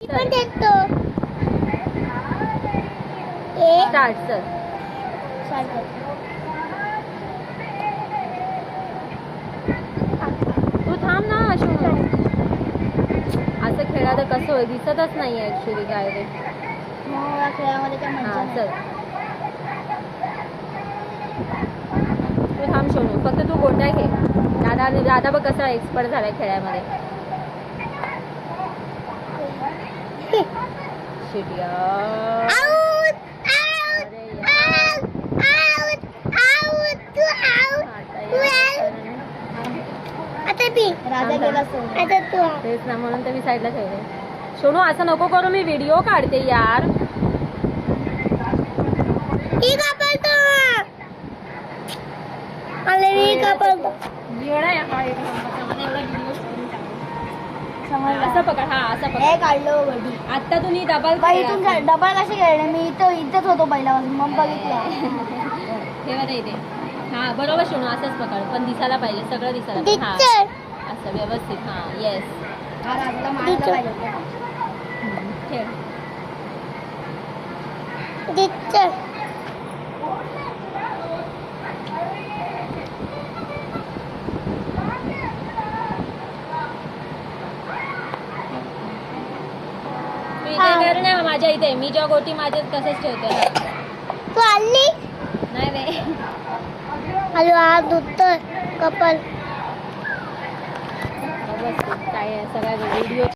पण देतो स्टार्ट चल. तू थांब ना अशू. असं खेळायला कसं होईल दिसतच नाही ऍक्च्युली काय रे. खेळामध्ये काय मजा हा नाही. चल तू थांब सोनू फक्त तू गोट्या घे. दादा बघ कसा एक्सपर्ट झालाय खेळामध्ये. शिट यार. अरे यार. राजा गेला तेच ना म्हणून तर मी साईडला ठेवले. सोनू असं नको करू मी व्हिडिओ काढते यार. असं पकड. हा असं पकड. काढलो आता तुम्ही डबल डबल कसे खेळले मी इथंच होतो पहिल्यापासून मग बघितलं. ठेवा नाही ते. हा बरोबर सोनू असंच पकड पण दिसायला पाहिजे सगळं दिसायला पाहिजे. हा असं व्यवस्थित. हा येस ठेव. तू इथे कर ना माझ्या इथे. मी ज्या गोटी माझ्या तसंच ठेवतो. तू आली नाही रे. हॅलो हात धुतोय कपल व्यवस्थित काय आहे सगळ्या व्हिडिओ